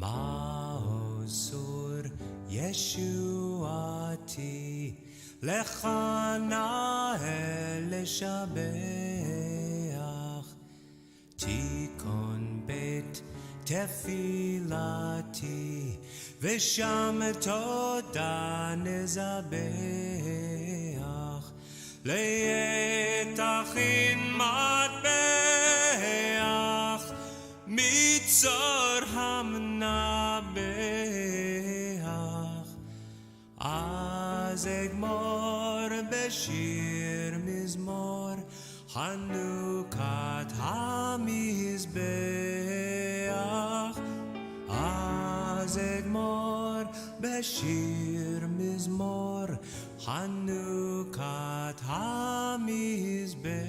Ma'osur Yeshuati Lecha na'eh leshabeach Tikon bet tefilati V'sham toda nezabeach Le'etachin matbeach Mitzor hamnabeach Az egmor beshir mizmor Chanukah hamizbeach Az egmor beshir mizmor Chanukah hamizbeach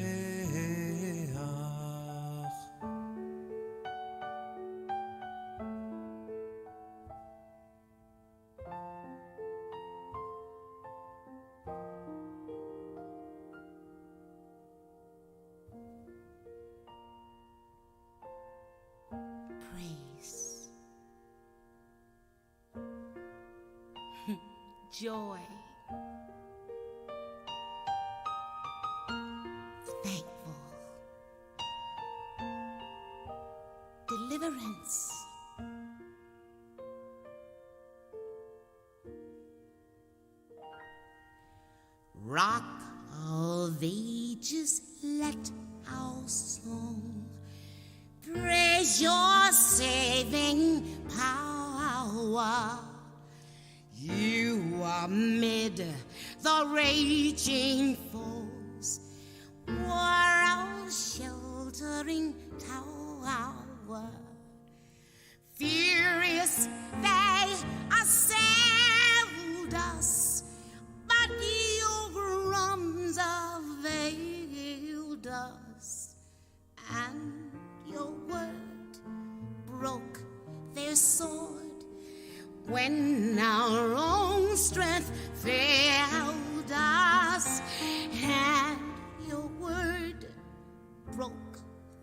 Praise, joy, thankful, deliverance, Rock of Ages, let our song praise your saving power. You amid the raging foes were our sheltering tower. Furious they assailed us, but your arms availed us, and your word broke their sword. When our own strength failed us, and your word broke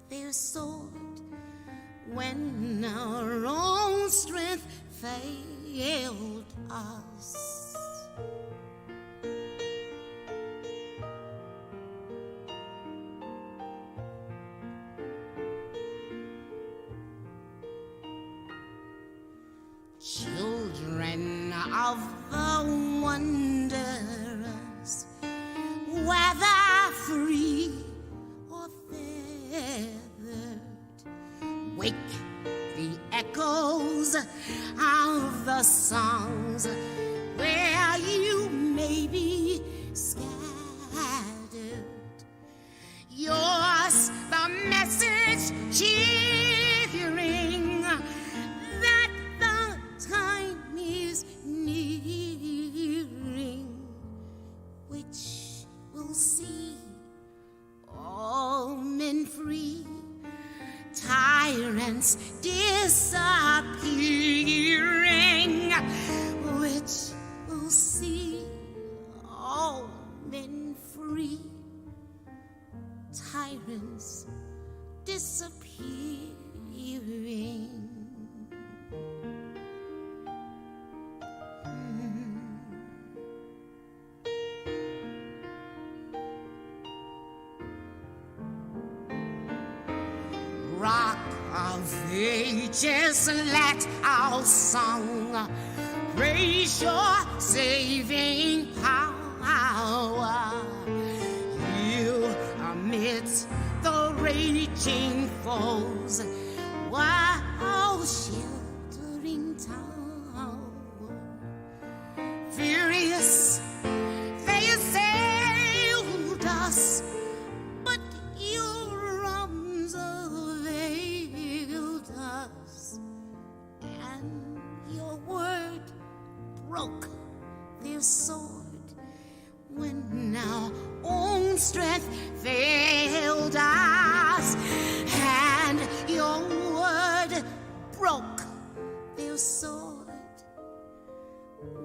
their sword. When our own strength failed us. Children of the wanderers, whether free or feathered, wake the echoes of the songs where you may be scattered. Yours the message cheering that the time is nearing, which will see all men free, tyrants disappearing, which will see all men free, tyrants disappearing. Rock of Ages, let our song praise your saving power. You amidst the raging foes were our sheltering tower. Furious they assailed us, but your arms availed us, and your word broke their sword. When our own strength failed us, and your word broke their sword.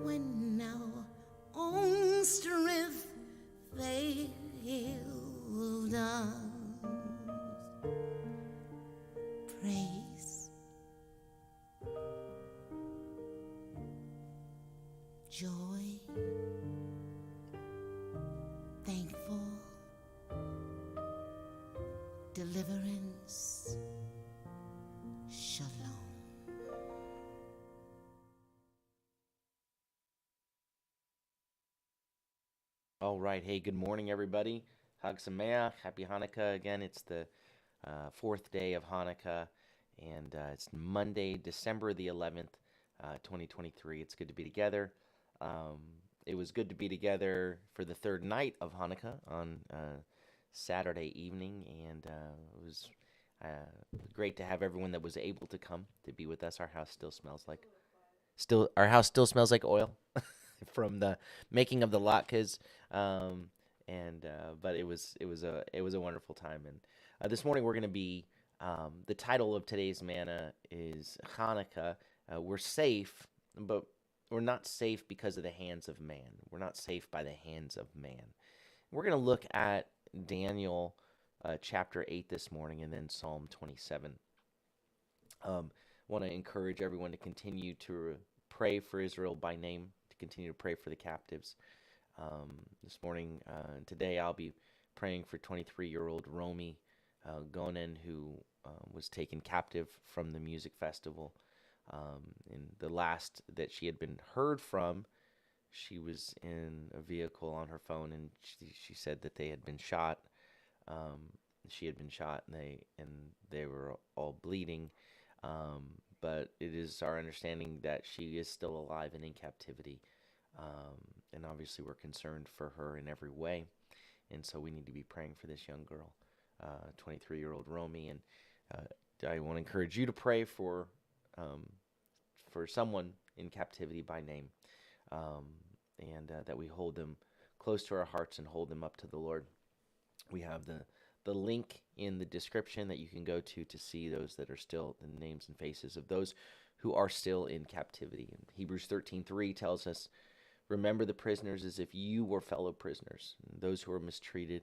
When our own strength failed us. Praise, All right. Hey, good morning, everybody. Hag Sameach. Happy Hanukkah. Again, it's the fourth day of Hanukkah, and it's Monday, December the 11th, 2023. It's good to be together. Um, it was good to be together for the third night of Hanukkah on Saturday evening, and it was great to have everyone that was able to come to be with us. Our house still smells like oil from the making of the latkes. Um, and But it was a wonderful time. And this morning we're going to be the title of today's manna is Hanukkah. We're safe, but we're not safe because of the hands of man. We're not safe by the hands of man. We're going to look at Daniel chapter 8 this morning, and then Psalm 27. Want to encourage everyone to continue to pray for Israel by name, to continue to pray for the captives. This morning, today, I'll be praying for 23-year-old Romy Gonen, who was taken captive from the music festival. And the last that she had been heard from, she was in a vehicle on her phone, and she said that they had been shot. She had been shot, and they were all bleeding. But it is our understanding that she is still alive and in captivity. And obviously, we're concerned for her in every way. And so we need to be praying for this young girl, 23-year-old Romy. And I want to encourage you to pray for someone in captivity by name, and that we hold them close to our hearts and hold them up to the Lord. We have the link in the description that you can go to see those that are still, the names and faces of those who are still in captivity. And Hebrews 13:3 tells us, remember the prisoners as if you were fellow prisoners, and those who are mistreated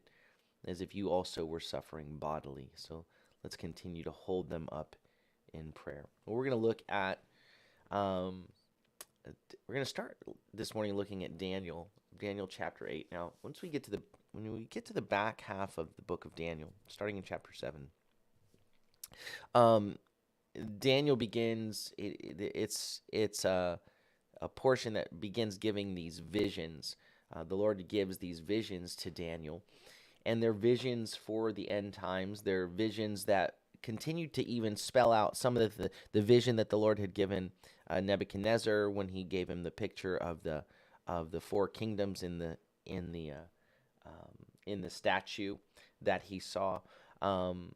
as if you also were suffering bodily. So let's continue to hold them up in prayer. Well, we're going to look at, we're going to start this morning looking at Daniel chapter 8. Now, when we get to the back half of the book of Daniel, starting in chapter 7, Daniel begins. It's a portion that begins giving these visions. The Lord gives these visions to Daniel, and they're visions for the end times. They're visions that continue to even spell out some of the vision that the Lord had given Nebuchadnezzar when he gave him the picture of the four kingdoms in the statue that he saw. And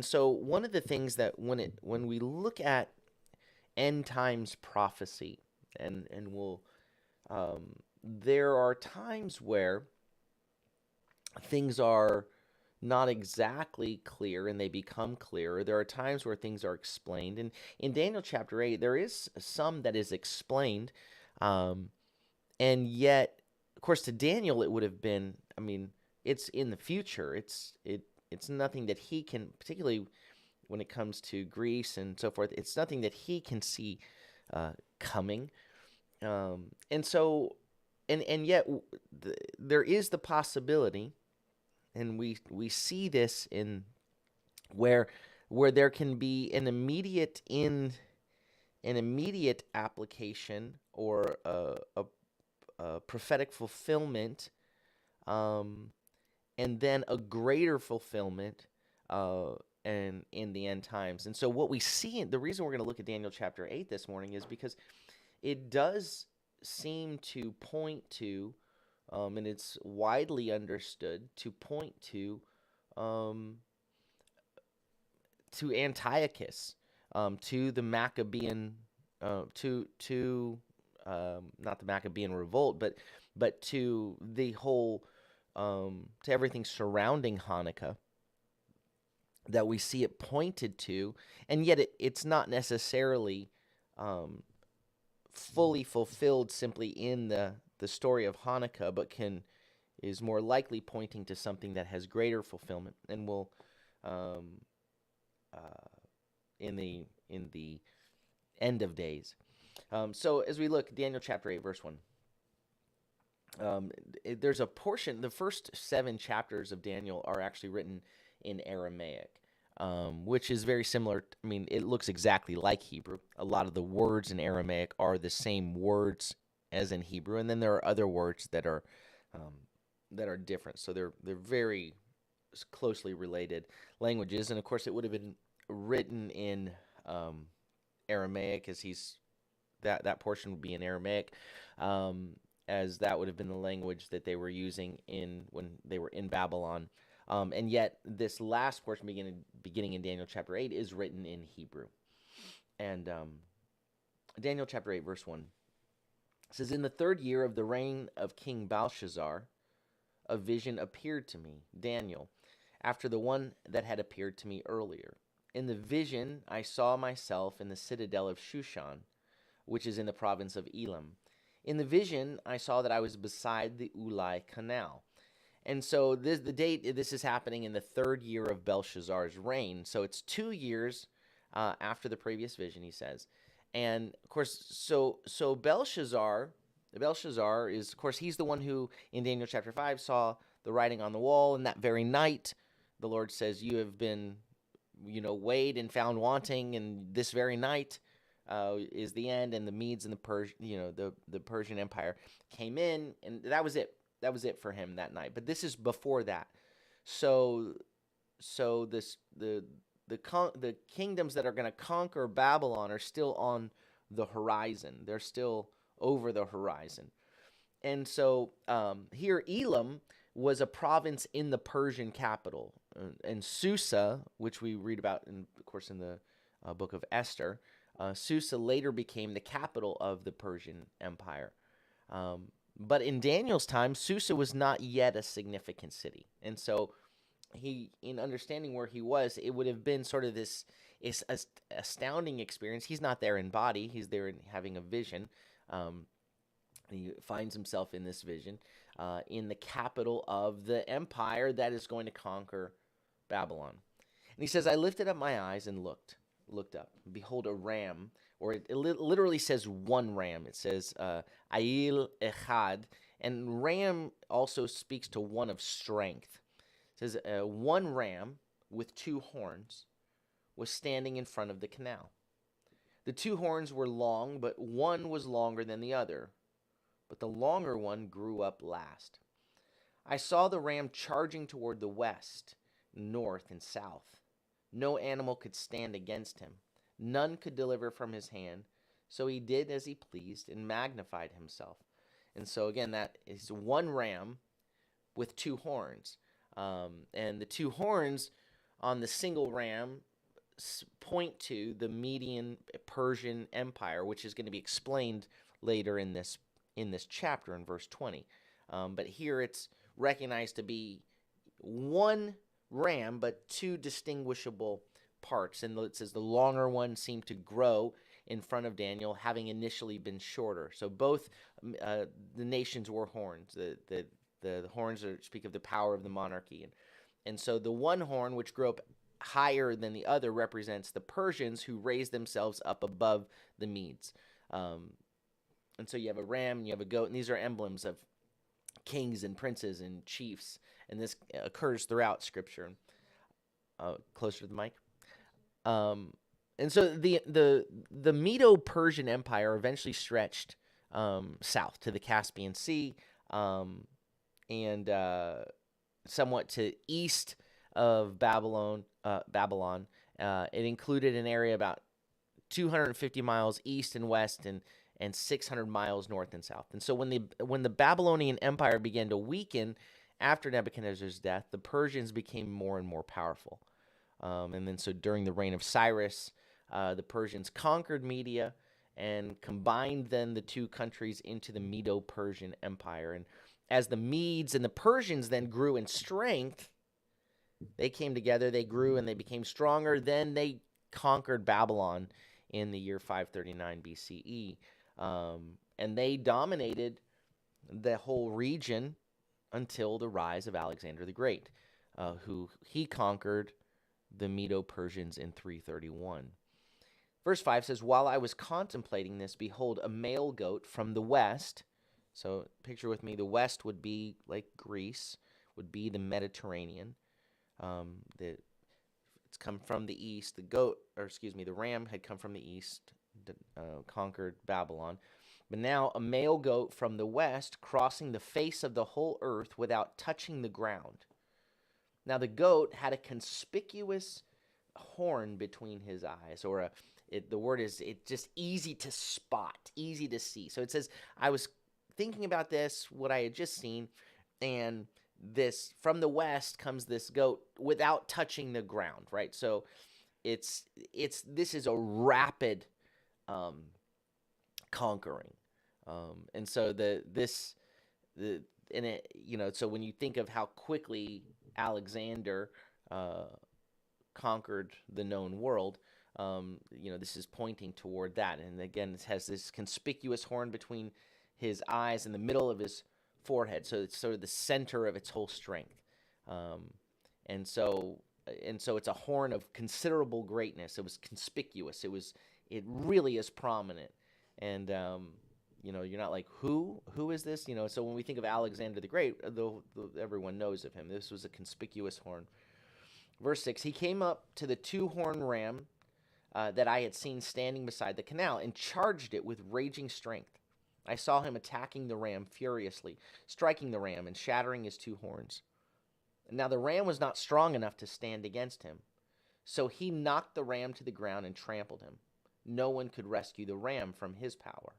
so one of the things that when we look at end times prophecy, and we'll there are times where things are not exactly clear and they become clearer. There are times where things are explained, and in Daniel chapter 8 there is some that is explained, and yet of course to Daniel it would have been, it's in the future. It's nothing that he can, particularly when it comes to Greece and so forth, it's nothing that he can see coming. And yet there is the possibility, and we see this in where there can be an immediate application or a prophetic fulfillment, and then a greater fulfillment and in the end times. And so what we see, the reason we're going to look at Daniel chapter 8 this morning is because it does seem to point to, and it's widely understood to point to Antiochus, to the Maccabean, not the Maccabean revolt, but to the whole, to everything surrounding Hanukkah, that we see it pointed to, and yet it's not necessarily fully fulfilled simply in the story of Hanukkah, but is more likely pointing to something that has greater fulfillment, and will in the end of days. So as we look, Daniel chapter 8, verse 1. There's a portion, the first 7 chapters of Daniel are actually written in Aramaic, which is very similar. It looks exactly like Hebrew. A lot of the words in Aramaic are the same words as in Hebrew, and then there are other words um, that are different. So they're very closely related languages, and of course, it would have been written in um, Aramaic, as that portion would be in Aramaic, um, as that would have been the language that they were using in when they were in Babylon. And yet, this last portion, beginning in Daniel chapter 8, is written in Hebrew. And Daniel chapter 8, verse 1 says, "In the third year of the reign of King Belshazzar, a vision appeared to me, Daniel, after the one that had appeared to me earlier. In the vision, I saw myself in the citadel of Shushan, which is in the province of Elam. In the vision, I saw that I was beside the Ulai Canal." And so this is happening in the third year of Belshazzar's reign. So it's 2 years after the previous vision, he says. And of course, so Belshazzar is, of course, he's the one who in Daniel chapter 5 saw the writing on the wall. And that very night, the Lord says, "You have been, weighed and found wanting, and this very night is the end." And the Medes and the Persian Empire came in, and that was it. That was it for him that night. But this is before that. So the kingdoms that are going to conquer Babylon are still on the horizon. They're still over the horizon. And so here, Elam was a province in the Persian capital. And Susa, which we read about, of course, in the book of Esther, Susa later became the capital of the Persian Empire. But in Daniel's time, Susa was not yet a significant city. And so in understanding where he was, it would have been sort of this astounding experience. He's not there in body. He's there in having a vision. He finds himself in this vision in the capital of the empire that is going to conquer Babylon. And he says, "I lifted up my eyes and looked up. Behold, a ram," or it literally says one ram. It says Ayil Echad. And ram also speaks to one of strength. It says one ram with two horns was standing in front of the canal. The two horns were long, but one was longer than the other. But the longer one grew up last. I saw the ram charging toward the west, north, and south. No animal could stand against him. None could deliver from his hand. So he did as he pleased and magnified himself. And so again, that is one ram with two horns. And the two horns on the single ram point to the Median Persian Empire, which is going to be explained later in this chapter in verse 20. But here it's recognized to be one ram, but two distinguishable parts. And it says the longer one seemed to grow in front of Daniel, having initially been shorter. So both the nations wore horns. The horns speak of the power of the monarchy. And so the one horn, which grew up higher than the other, represents the Persians, who raised themselves up above the Medes. And so you have a ram, and you have a goat, and these are emblems of kings and princes and chiefs. And this occurs throughout Scripture. Closer to the mic. And so the Medo-Persian Empire eventually stretched south to the Caspian Sea, and somewhat to east of Babylon. It included an area about 250 miles east and west, and 600 miles north and south. And so when the Babylonian Empire began to weaken after Nebuchadnezzar's death, the Persians became more and more powerful. And then so during the reign of Cyrus, the Persians conquered Media and combined then the two countries into the Medo-Persian Empire. And as the Medes and the Persians then grew in strength, they came together, they grew, and they became stronger. Then they conquered Babylon in the year 539 BCE. And they dominated the whole region until the rise of Alexander the Great, who he conquered the Medo-Persians in 331. Verse 5 says, "While I was contemplating this, behold, a male goat from the west." So picture with me, the west would be like Greece, would be the Mediterranean. It's come from the east. The ram had come from the east, conquered Babylon. But now a male goat from the west crossing the face of the whole earth without touching the ground. Now the goat had a conspicuous horn between his eyes, or the word is, it's just easy to spot, easy to see. So it says, I was thinking about this, what I had just seen, and this from the west comes this goat without touching the ground, right? So this is a rapid conquering, and so so when you think of how quickly Alexander conquered the known world, this is pointing toward that. And again, it has this conspicuous horn between his eyes in the middle of his forehead, so it's sort of the center of its whole strength. And so it's a horn of considerable greatness. It was conspicuous. It really is prominent. And you're not like, who is this? So when we think of Alexander the Great, everyone knows of him. This was a conspicuous horn. Verse 6, he came up to the two-horned ram that I had seen standing beside the canal and charged it with raging strength. I saw him attacking the ram furiously, striking the ram and shattering his two horns. Now the ram was not strong enough to stand against him, so he knocked the ram to the ground and trampled him. No one could rescue the ram from his power.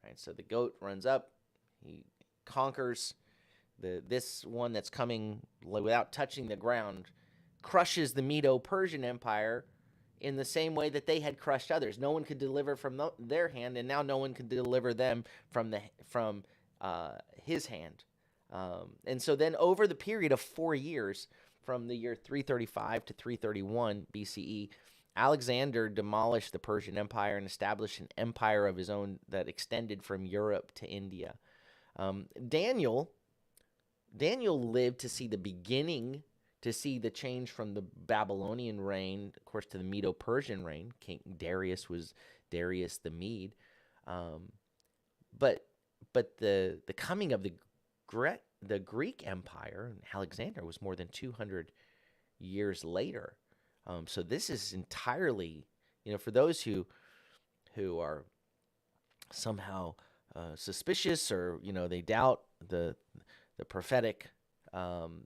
Right, so the goat runs up, he conquers this one that's coming without touching the ground, crushes the Medo-Persian Empire in the same way that they had crushed others. No one could deliver from their hand, and now no one could deliver them from his hand. And so then over the period of 4 years, from the year 335 to 331 BCE, Alexander demolished the Persian Empire and established an empire of his own that extended from Europe to India. Daniel lived to see the beginning, to see the change from the Babylonian reign, of course, to the Medo-Persian reign. King Darius was Darius the Mede. But the coming of the Greek Empire, Alexander, was more than 200 years later. So this is entirely, for those who are somehow suspicious, or they doubt the prophetic,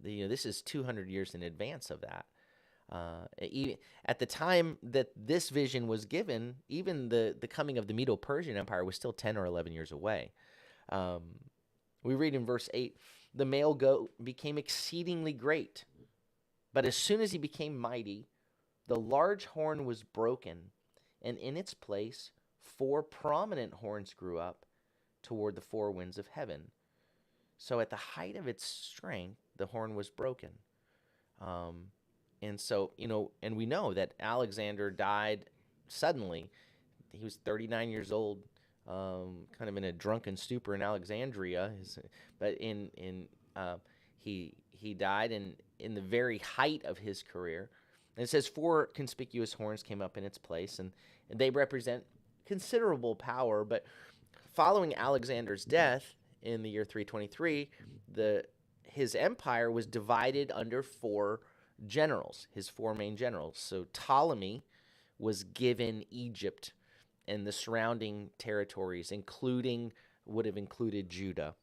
this is 200 years in advance of that. At the time that this vision was given, even the coming of the Medo-Persian Empire was still 10 or 11 years away. We read in verse 8, the male goat became exceedingly great, but as soon as he became mighty, the large horn was broken, and in its place 4 prominent horns grew up toward the 4 winds of heaven. So at the height of its strength, the horn was broken. And so, and we know that Alexander died suddenly. He was 39 years old, kind of in a drunken stupor in Alexandria. But he died in the very height of his career. And it says 4 conspicuous horns came up in its place, and they represent considerable power. But following Alexander's death in the year 323, his empire was divided under 4 generals, his 4 main generals. So Ptolemy was given Egypt and the surrounding territories, would have included Judah.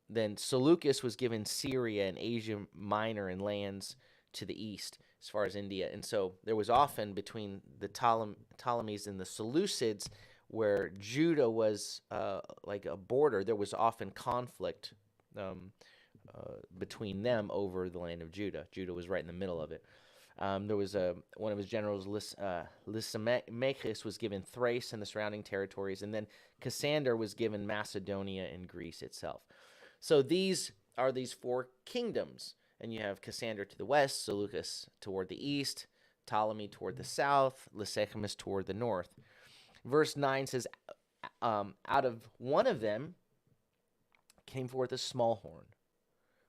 Then Seleucus was given Syria and Asia Minor and lands to the east as far as India. And so there was often between the Ptolemies and the Seleucids, where Judah was like a border, there was often conflict between them over the land of Judah. Judah was right in the middle of it. There was one of his generals, Lysimachus, was given Thrace and the surrounding territories, and then Cassander was given Macedonia and Greece itself. So these are these 4 kingdoms, and you have Cassander to the west, Seleucus toward the east, Ptolemy toward the south, Lysimachus toward the north. Verse 9 says, out of one of them came forth a small horn,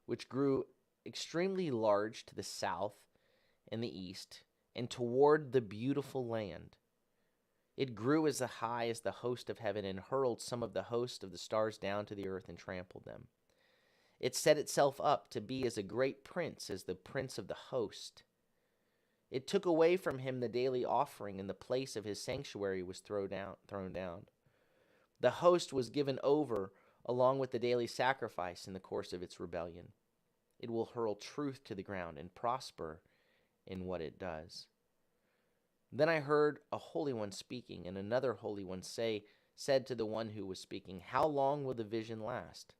which grew extremely large to the south and the east, and toward the beautiful land. It grew as high as the host of heaven, and hurled some of the host of the stars down to the earth and trampled them. It set itself up to be as a great prince, as the prince of the host. It took away from him the daily offering, and the place of his sanctuary was thrown down. The host was given over along with the daily sacrifice in the course of its rebellion. It will hurl truth to the ground and prosper in what it does. Then I heard a holy one speaking, and another holy one said to the one who was speaking, "How long will the vision last?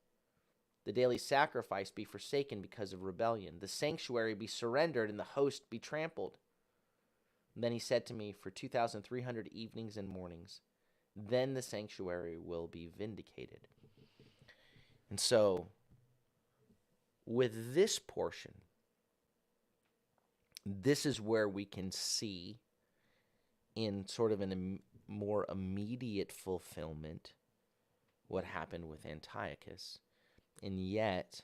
The daily sacrifice be forsaken because of rebellion, the sanctuary be surrendered, and the host be trampled." And then he said to me, "For 2,300 evenings and mornings, then the sanctuary will be vindicated." And so, with this portion, this is where we can see in sort of a more immediate fulfillment what happened with Antiochus. And yet,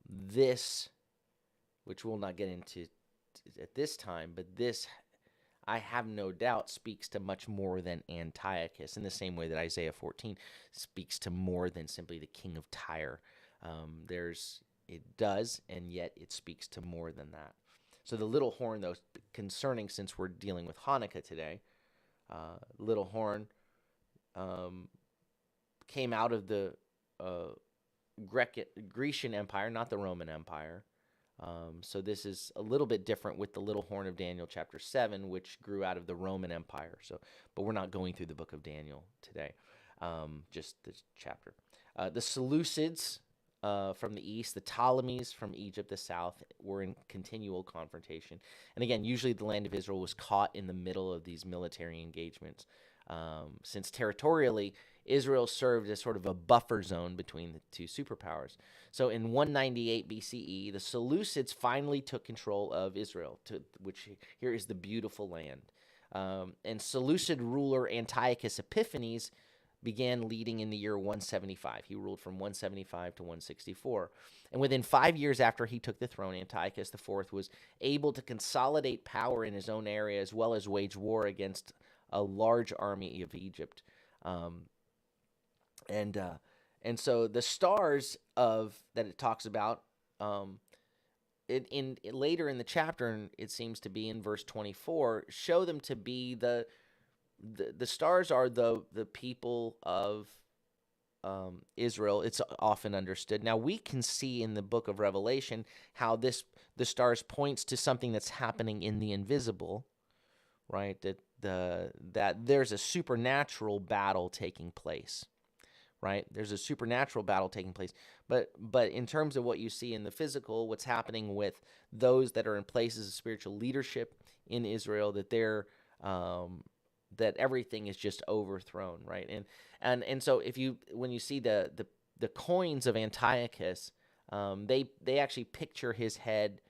this, which we'll not get into at this time, but this, I have no doubt, speaks to much more than Antiochus, in the same way that Isaiah 14 speaks to more than simply the king of Tyre. It does, and yet it speaks to more than that. So the little horn, though, concerning, since we're dealing with Hanukkah today, little horn came out of the Grecian Empire, not the Roman Empire. So this is a little bit different with the little horn of Daniel chapter 7, which grew out of the Roman Empire. But we're not going through the book of Daniel today, just this chapter. The Seleucids from the east, the Ptolemies from Egypt, the south, were in continual confrontation. And again, usually the land of Israel was caught in the middle of these military engagements. Since territorially, Israel served as sort of a buffer zone between the two superpowers. So in 198 BCE, the Seleucids finally took control of Israel, which here is the beautiful land. And Seleucid ruler Antiochus Epiphanes began leading in the year 175. He ruled from 175 to 164. And within 5 years after he took the throne, Antiochus IV was able to consolidate power in his own area as well as wage war against a large army of Egypt. And so the stars that it talks about, later in the chapter, and it seems to be in verse 24, show them to be the stars are the people of Israel. It's often understood. Now we can see in the book of Revelation how the stars points to something that's happening in the invisible, right? That there's a supernatural battle taking place, right? There's a supernatural battle taking place. But in terms of what you see in the physical, what's happening with those that are in places of spiritual leadership in Israel, that they're that everything is just overthrown, right? And so when you see the coins of Antiochus, they actually picture his head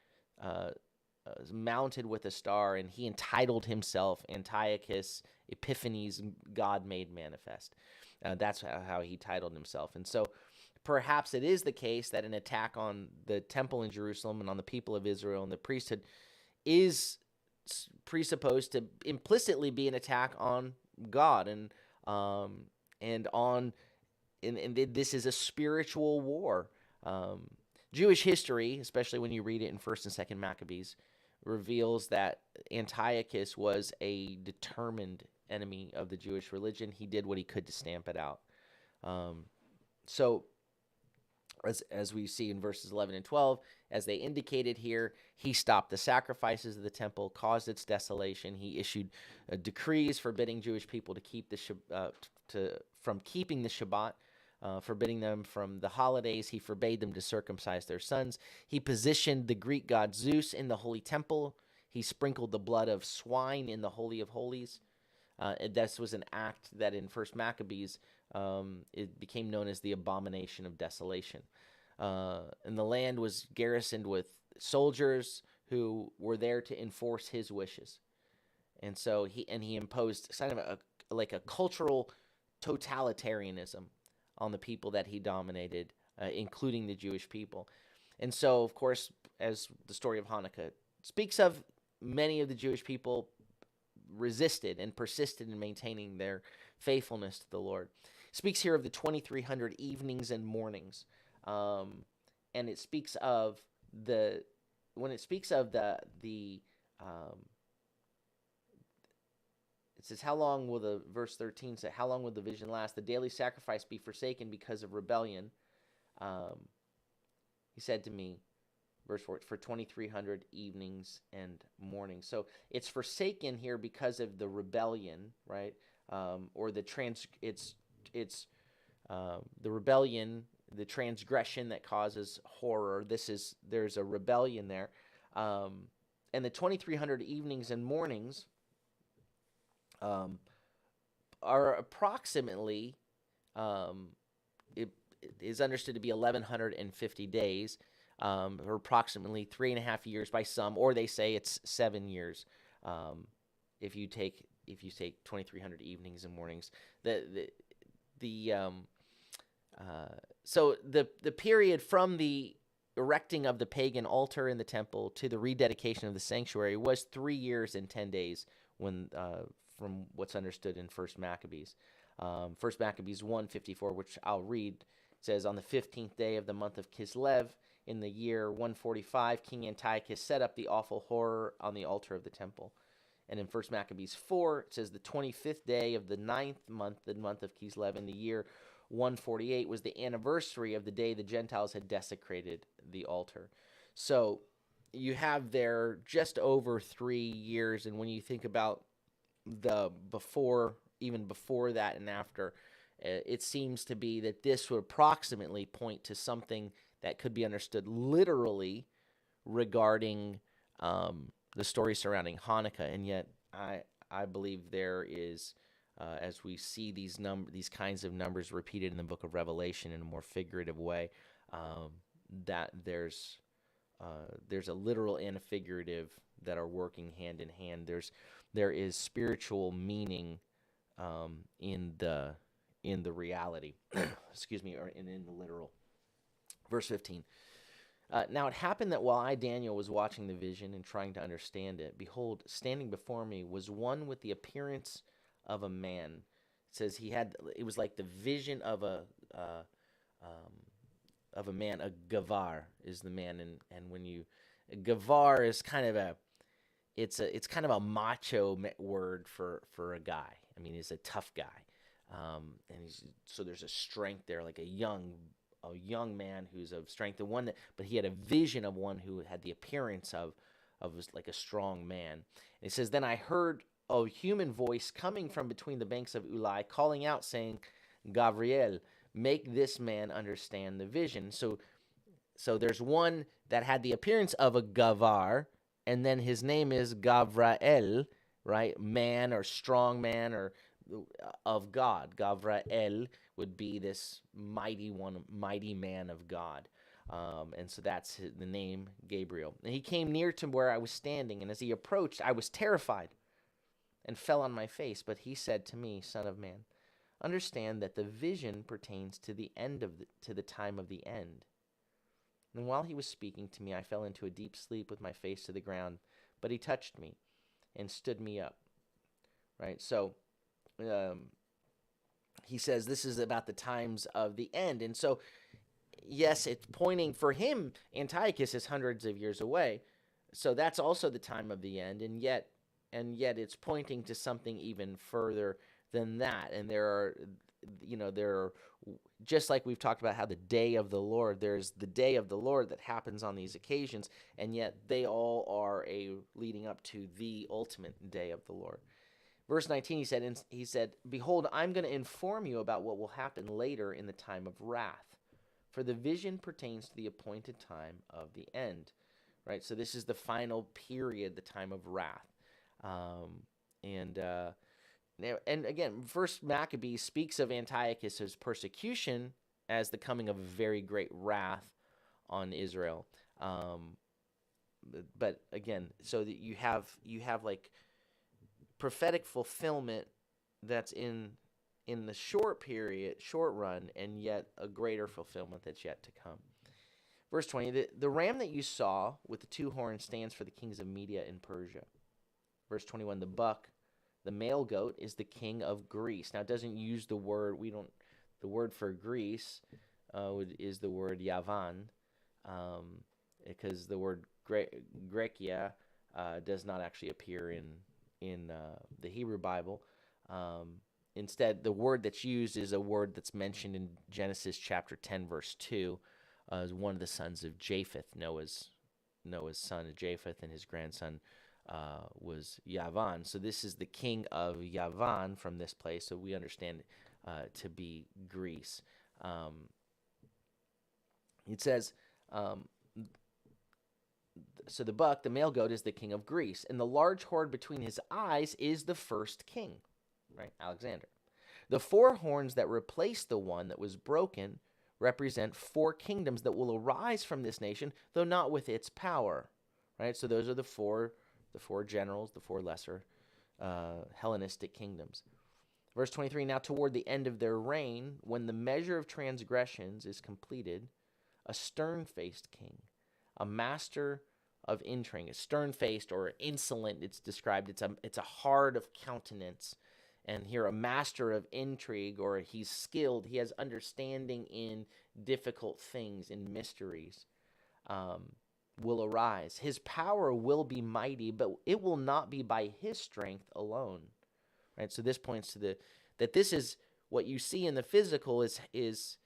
mounted with a star, and he entitled himself Antiochus Epiphanes, God made manifest. That's how he titled himself. And so perhaps it is the case that an attack on the temple in Jerusalem and on the people of Israel and the priesthood is presupposed to implicitly be an attack on God, and this is a spiritual war. Jewish history, especially when you read it in 1st and 2nd Maccabees, reveals that Antiochus was a determined enemy of the Jewish religion. He did what he could to stamp it out. So as we see in verses 11 and 12, as they indicated here, he stopped the sacrifices of the temple, caused its desolation. He issued decrees forbidding Jewish people to keep from keeping the Shabbat, forbidding them from the holidays. He forbade them to circumcise their sons. He positioned the Greek god Zeus in the holy temple. He sprinkled the blood of swine in the Holy of Holies. This was an act that in 1st Maccabees, it became known as the abomination of desolation. And the land was garrisoned with soldiers who were there to enforce his wishes. And so he imposed kind of a cultural totalitarianism on the people that he dominated, including the Jewish people. And so, of course, as the story of Hanukkah speaks of, many of the Jewish people resisted and persisted in maintaining their faithfulness to the Lord. It speaks here of the 2,300 evenings and mornings, and it speaks of when it speaks of the it says, how long will the, verse 13 say, how long will the vision last? The daily sacrifice be forsaken because of rebellion. He said to me, verse 4, for 2,300 evenings and mornings. So it's forsaken here because of the rebellion, right? Or the the rebellion, the transgression that causes horror. There's a rebellion there. And the 2,300 evenings and mornings are approximately, it is understood to be 1,150 days, or approximately 3.5 years by some, or they say it's 7 years. If you take 2,300 evenings and mornings, so the period from the erecting of the pagan altar in the temple to the rededication of the sanctuary was 3 years and 10 days when from what's understood in First Maccabees. First Maccabees 1:54, which I'll read, says, on the 15th day of the month of Kislev, in the year 145, King Antiochus set up the awful horror on the altar of the temple. And in First Maccabees 4, it says the 25th day of the 9th month, the month of Kislev, in the year 148, was the anniversary of the day the Gentiles had desecrated the altar. So you have there just over 3 years, and when you think about even before that and after, it seems to be that this would approximately point to something that could be understood literally regarding the story surrounding Hanukkah. And yet I believe there is, as we see these kinds of numbers repeated in the book of Revelation in a more figurative way, that there's a literal and a figurative that are working hand in hand. There is spiritual meaning in the reality, excuse me, or in the literal. Verse 15. Now it happened that while I, Daniel, was watching the vision and trying to understand it, behold, standing before me was one with the appearance of a man. It says it was like the vision of a man. A gavar is the man, and when a gavar is kind of it's kind of a macho word for a guy. I mean, he's a tough guy, and so there's a strength there, like a young man who's of strength, but he had a vision of one who had the appearance of like a strong man. And it says, then I heard a human voice coming from between the banks of Ulai, calling out, saying, Gabriel, make this man understand the vision. So there's one that had the appearance of a gavar, and then his name is Gavrael, right? Man or strong man or of God. Gavrael would be this mighty man of God. And so that's the name, Gabriel. And he came near to where I was standing, and as he approached, I was terrified and fell on my face. But he said to me, Son of man, understand that the vision pertains to the time of the end. And while he was speaking to me, I fell into a deep sleep with my face to the ground. But he touched me and stood me up. Right? So he says this is about the times of the end. And so, yes, it's pointing for him, Antiochus is hundreds of years away. So that's also the time of the end. And yet it's pointing to something even further than that. And there are, just like we've talked about how the day of the Lord, there's the day of the Lord that happens on these occasions, and yet they all are leading up to the ultimate day of the Lord. Verse 19, he said, behold, I'm going to inform you about what will happen later in the time of wrath, for the vision pertains to the appointed time of the end. Right? So this is the final period, the time of wrath. And again, First Maccabees speaks of Antiochus' persecution as the coming of a very great wrath on Israel. But again, so that you have like prophetic fulfillment that's in the short run, and yet a greater fulfillment that's yet to come. Verse 20, the ram that you saw with the two horns stands for the kings of Media and Persia. Verse 21, the male goat is the king of Greece. Now, it doesn't use the word, the word for Greece is the word Yavan, because the word Grecia does not actually appear in the Hebrew Bible. Instead, the word that's used is a word that's mentioned in Genesis chapter 10, verse 2, as one of the sons of Japheth, Noah's son Japheth, and his grandson was Yavan. So this is the king of Yavan from this place. So we understand to be Greece. It says, so the male goat, is the king of Greece, and the large horde between his eyes is the first king, right? Alexander. The four horns that replace the one that was broken represent four kingdoms that will arise from this nation, though not with its power, right? So those are the four generals, the four lesser Hellenistic kingdoms. Verse 23, now toward the end of their reign, when the measure of transgressions is completed, a stern-faced king, a master of intrigue, a stern-faced or insolent, it's described, it's a hard of countenance, and here a master of intrigue, or he's skilled, he has understanding in difficult things, in mysteries, will arise. His power will be mighty, but it will not be by his strength alone. Right? So this points to that this is what you see in the physical is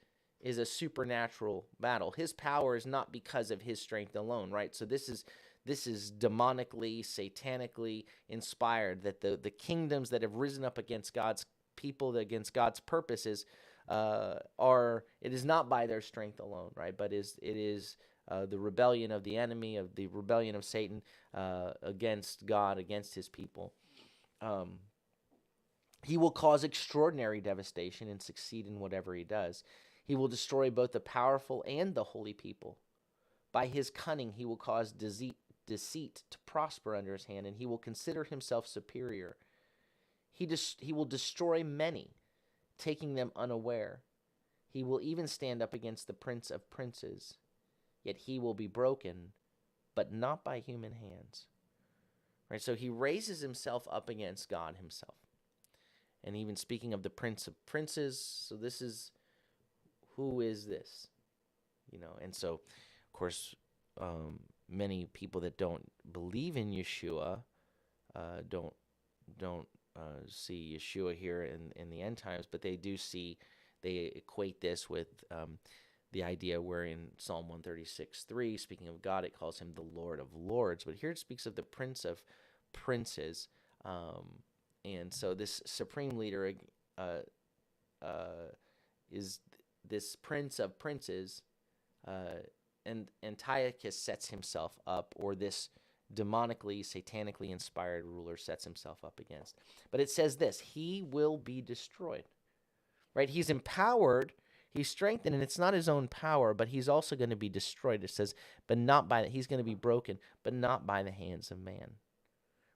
a supernatural battle. His power is not because of his strength alone, right? So this is demonically, satanically inspired, that the kingdoms that have risen up against God's people, against God's purposes, it is not by their strength alone, right? But it is the rebellion of the enemy, of the rebellion of Satan against God, against his people. He will cause extraordinary devastation and succeed in whatever he does. He will destroy both the powerful and the holy people. By his cunning, he will cause deceit to prosper under his hand, and he will consider himself superior. He will destroy many, taking them unaware. He will even stand up against the prince of princes. Yet he will be broken, but not by human hands. Right? So he raises himself up against God himself. And even speaking of the prince of princes, so this is, who is this? And so, of course, many people that don't believe in Yeshua don't see Yeshua here in the end times, but they equate this with the idea where in Psalm 136:3, speaking of God, it calls him the Lord of Lords, but here it speaks of the Prince of Princes. And so this supreme leader is this Prince of Princes, and Antiochus sets himself up, or this demonically, satanically inspired ruler sets himself up against. But it says this, he will be destroyed, right? He's empowered, he's strengthened, and it's not his own power, but he's also going to be destroyed. It says, he's going to be broken, but not by the hands of man.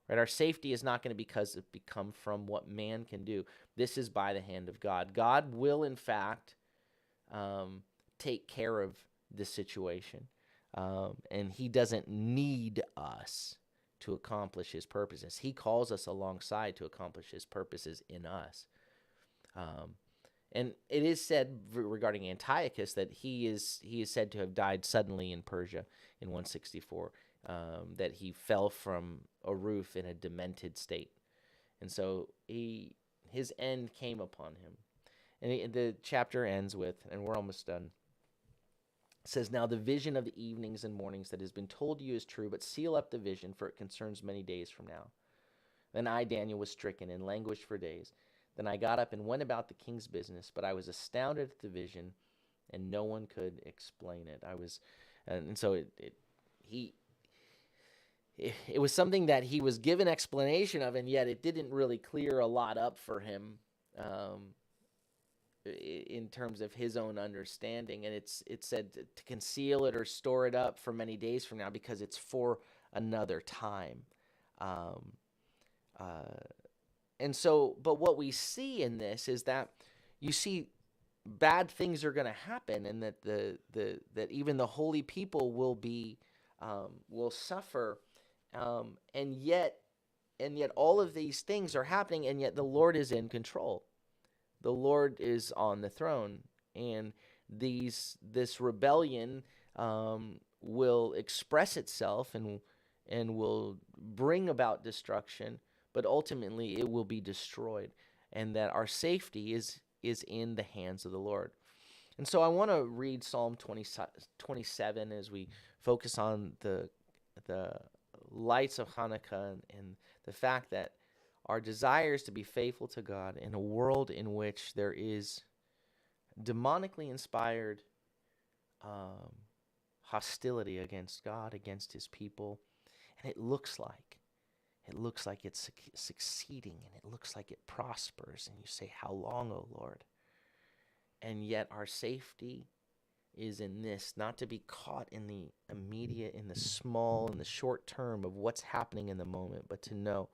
Right? Our safety is not going to become from what man can do. This is by the hand of God. God will, in fact, take care of this situation. And he doesn't need us to accomplish his purposes. He calls us alongside to accomplish his purposes in us. And it is said regarding Antiochus that he is said to have died suddenly in Persia in 164, that he fell from a roof in a demented state. And so his end came upon him. And the chapter ends with, and we're almost done, it says, now the vision of the evenings and mornings that has been told you is true, but seal up the vision, for it concerns many days from now. Then I, Daniel, was stricken and languished for days. Then I got up and went about the king's business, but I was astounded at the vision, and no one could explain it. It was something that he was given explanation of, and yet it didn't really clear a lot up for him in terms of his own understanding. And it said to conceal it or store it up for many days from now, because it's for another time. And so, but what we see in this is that you see bad things are going to happen, and that that even the holy people will suffer, and yet all of these things are happening, and yet the Lord is in control. The Lord is on the throne, and this rebellion will express itself and will bring about destruction, but ultimately it will be destroyed, and that our safety is in the hands of the Lord. And so I want to read Psalm 27 as we focus on the lights of Hanukkah and the fact that our desire is to be faithful to God in a world in which there is demonically inspired hostility against God, against his people, and it looks like it's succeeding, and it looks like it prospers, and you say, how long, O Lord? And yet our safety is in this, not to be caught in the immediate, in the small, in the short term of what's happening in the moment, but to know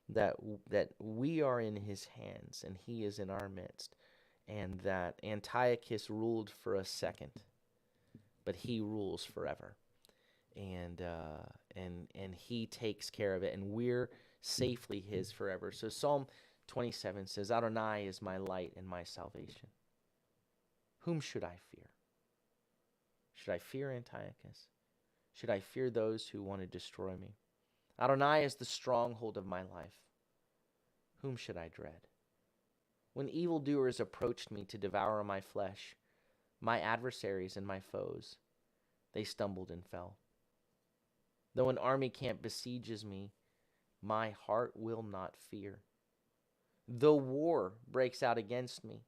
that we are in his hands and he is in our midst, and that Antiochus ruled for a second, but he rules forever, and he takes care of it, and we're safely his forever. So Psalm 27 says, Adonai is my light and my salvation. Whom should I fear? Should I fear Antiochus? Should I fear those who want to destroy me? Adonai is the stronghold of my life. Whom should I dread? When evildoers approached me to devour my flesh, my adversaries and my foes, they stumbled and fell. Though an army camp besieges me, my heart will not fear. Though war breaks out against me,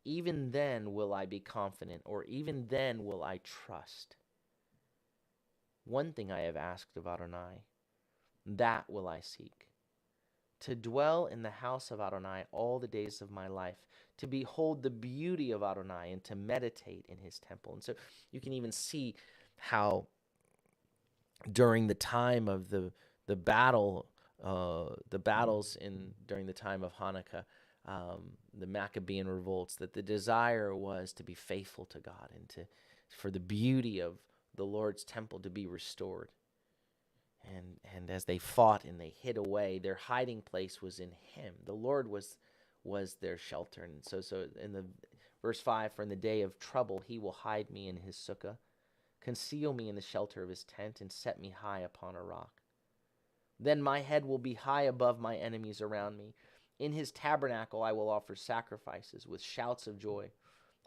even then will I be confident, or even then will I trust. One thing I have asked of Adonai, that will I seek, to dwell in the house of Adonai all the days of my life, to behold the beauty of Adonai and to meditate in his temple. And so you can even see how during the time of the battles during the time of Hanukkah, the Maccabean revolts, that the desire was to be faithful to God and for the beauty of the Lord's temple to be restored. And as they fought and they hid away, their hiding place was in him. The Lord was their shelter. And so in the verse 5, for in the day of trouble he will hide me in his sukkah, conceal me in the shelter of his tent, and set me high upon a rock. Then my head will be high above my enemies around me. In his tabernacle I will offer sacrifices with shouts of joy.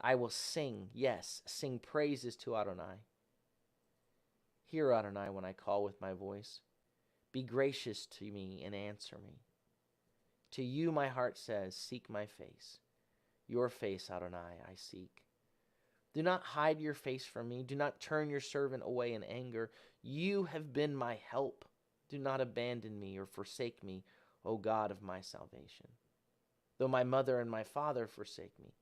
I will sing, yes, sing praises to Adonai. Hear, Adonai, when I call with my voice. Be gracious to me and answer me. To you my heart says, seek my face. Your face, Adonai, I seek. Do not hide your face from me. Do not turn your servant away in anger. You have been my help. Do not abandon me or forsake me, O God of my salvation. Though my mother and my father forsake me,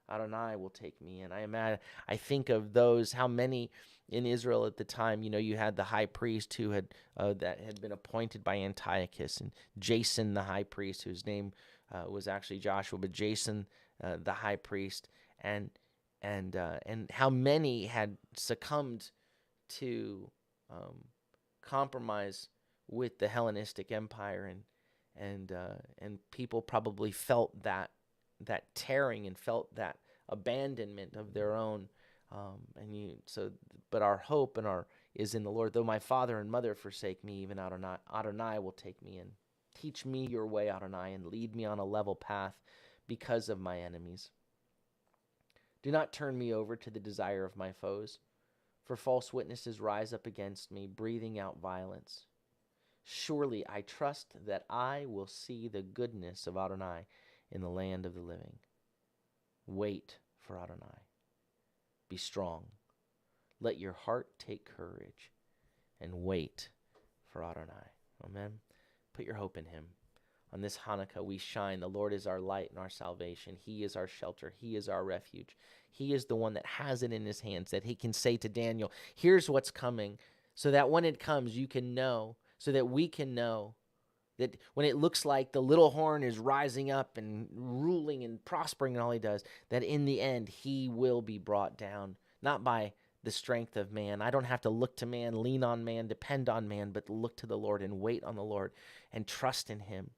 Adonai will take me in. I think of those, how many in Israel at the time, you had the high priest who that had been appointed by Antiochus, and Jason the high priest, whose name was actually Joshua, but Jason the high priest, and how many had succumbed to compromise with the Hellenistic Empire, and people probably felt that tearing and felt that abandonment of their own, but our hope is in the Lord. Though my father and mother forsake me, even Adonai will take me in. Teach me your way, Adonai, and lead me on a level path because of my enemies. Do not turn me over to the desire of my foes, for false witnesses rise up against me, breathing out violence. Surely I trust that I will see the goodness of Adonai in the land of the living. Wait for Adonai. Be strong. Let your heart take courage and wait for Adonai. Amen. Put your hope in him. On this Hanukkah, we shine. The Lord is our light and our salvation. He is our shelter. He is our refuge. He is the one that has it in his hands, that he can say to Daniel, here's what's coming, so that when it comes, you can know, so that we can know that when it looks like the little horn is rising up and ruling and prospering and all he does, that in the end, he will be brought down, not by the strength of man. I don't have to look to man, lean on man, depend on man, but look to the Lord and wait on the Lord and trust in him.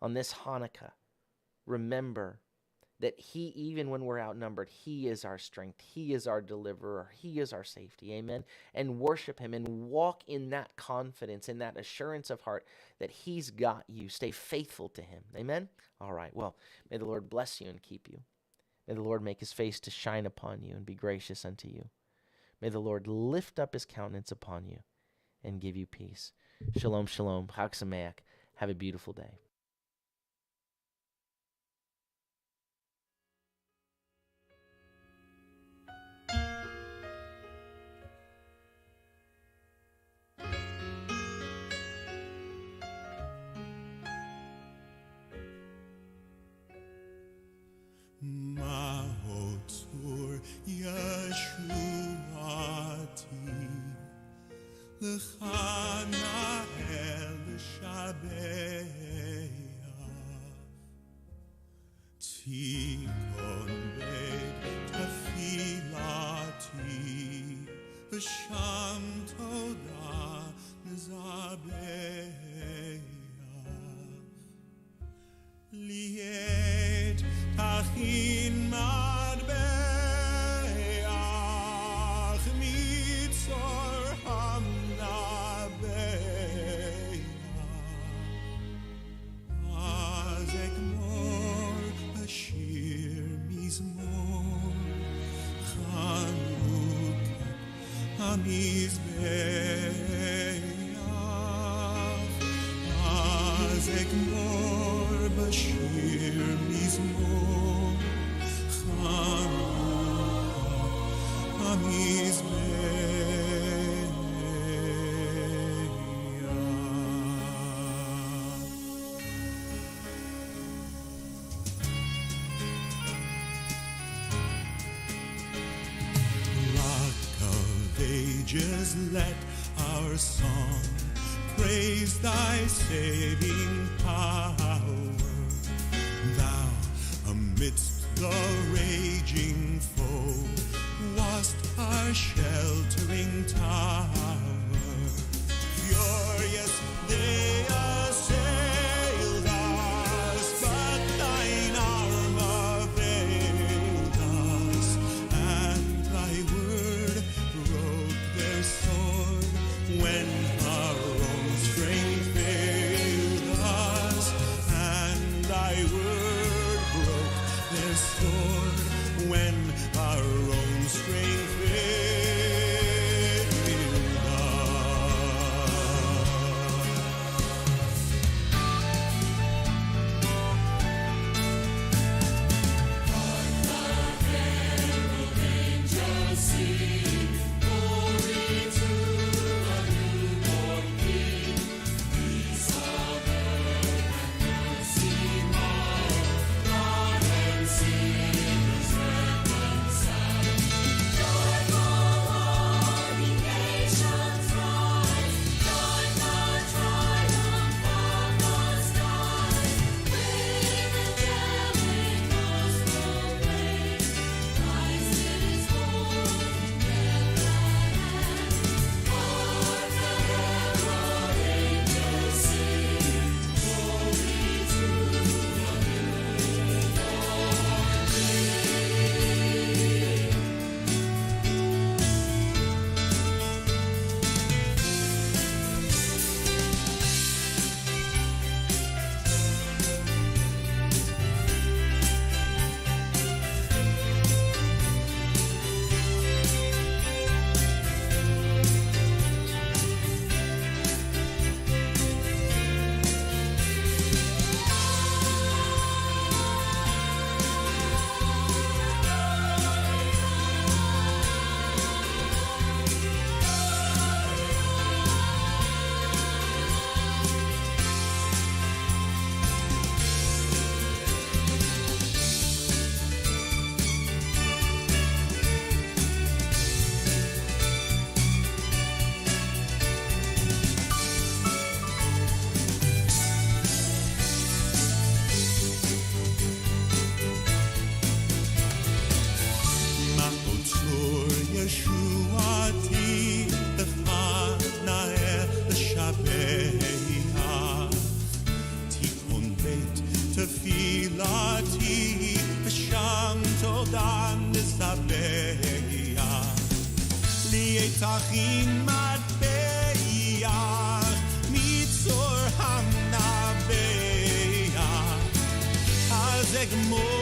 On this Hanukkah, remember that he, even when we're outnumbered, he is our strength. He is our deliverer. He is our safety. Amen. And worship him and walk in that confidence, in that assurance of heart that he's got you. Stay faithful to him. Amen. All right. Well, may the Lord bless you and keep you. May the Lord make his face to shine upon you and be gracious unto you. May the Lord lift up his countenance upon you and give you peace. Shalom, shalom. Chag Sameach. Have a beautiful day. Ma'otzur Yeshuati L'cha na'el l'shabeach Tikon beit tefilati V'sham toda l'zabeach Liet tachin madbeach mitzor hamnabeach Az ekmor bashir mizmor Chanukah hamizbeach Az ekmor bashir mizmor Chanukah Rock of ages, let our song praise thy saving power. Thou, amidst the raging foe, wast our sheltering tower. Furious they assailed us, but thine arm availed us, and thy word broke their sword when our own strength failed us, and thy word broke their sword when our own strength failed tachin matbeach mitzor hanabeach az egmor